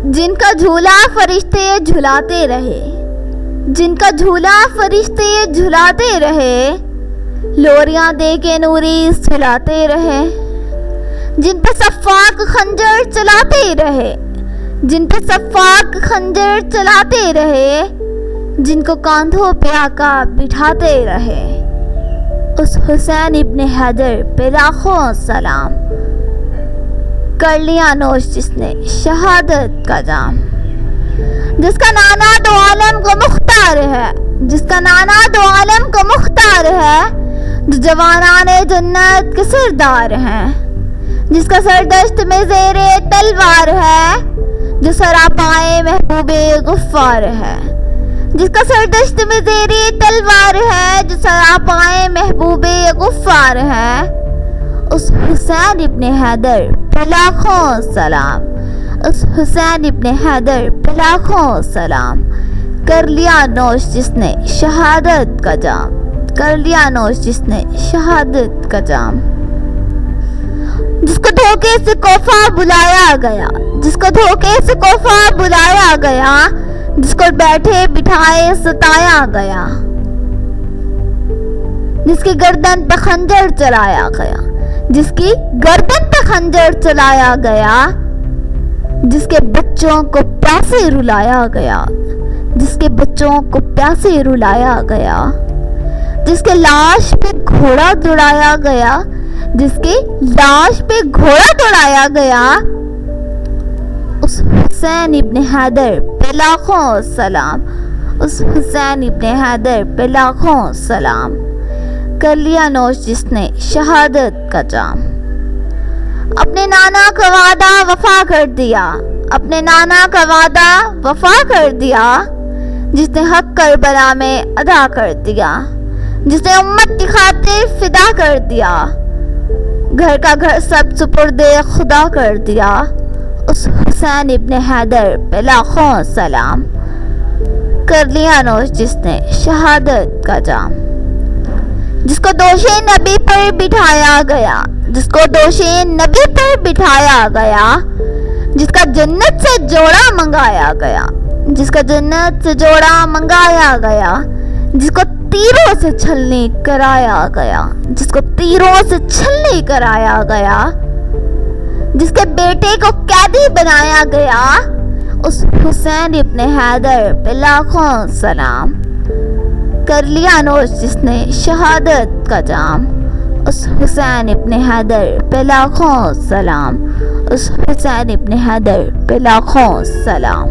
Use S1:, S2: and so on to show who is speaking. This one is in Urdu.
S1: جن کا جھولا فرشتے جھلاتے رہے، جن کا جھولا فرشتے جھلاتے رہے، لوریاں دے کے نوری سلاتے رہے، جن پہ صفاق خنجر چلاتے رہے، جن پہ صفاق خنجر چلاتے رہے، جن کو کاندھوں پہ آقا بٹھاتے رہے، اس حسین ابن حیدر پہ لاکھوں سلام، کر لیا نوش جس نے شہادت کا جام، جس کا نانا دو عالم کو مختار ہے، جس کا نانا دو عالم کو مختار ہے، جو جوانان جنت کے سردار ہیں، جس کا سردشت میں زیر تلوار ہے، جو سراپائے محبوب غفار ہے، جس کا سردشت میں زیر تلوار ہے، جو سراپائے محبوب غفار ہے، اس حسین ابن حیدر پہ لاکھوں سلام، اس حسین ابن حیدر پہ لاکھوں سلام، کر لیا نوش جس نے شہادت کا جام، کر لیا نوش جس نے شہادت کا جام، جس کو دھوکے سے کوفہ بلایا گیا، جس کو دھوکے سے کوفہ بلایا گیا، جس کو بیٹھے بٹھائے ستایا گیا، جس کی گردن پہ خنجر چلایا گیا، جس کی گردن پہ خنجر چلایا گیا، جس کے بچوں کو پیسے رلایا گیا، جس کے بچوں کو پیسے رلایا گیا، جس کے لاش پہ گھوڑا دوڑایا گیا، جس کی لاش پہ گھوڑا دوڑایا گیا، اس حسین ابن حیدر پہ لاکھوں سلام، اس حسین ابن حیدر پہ لاکھوں سلام، کر لیا نوش جس نے شہادت کا جام، اپنے نانا کا وعدہ وفا کر دیا، اپنے نانا کا وعدہ وفا کر دیا، جس نے حق کربلا میں ادا کر دیا، جس نے امت کی خاطر فدا کر دیا، گھر کا گھر سب سپرد خدا کر دیا، اس حسین ابن حیدر پہ لاکھوں سلام، کر لیا نوش جس نے شہادت کا جام، جس کو دوش نبی پر بٹھایا گیا، جس کو دوش نبی پر بٹھایا گیا، جس کا جنت سے جوڑا منگایا گیا، جس کا جنت سے جوڑا منگایا گیا، جس کو تیروں سے چھلنی کرایا گیا، جس کو تیروں سے چھلنی کرایا گیا، جس کے بیٹے کو قیدی بنایا گیا، اس حسین ابن حیدر پہ لاکھوں سلام، کر لیا نوش جس نے شہادت کا جام، اس حسین ابن حیدر پہ لاکھوں سلام، اس حسین ابن حیدر پہ لاکھوں سلام۔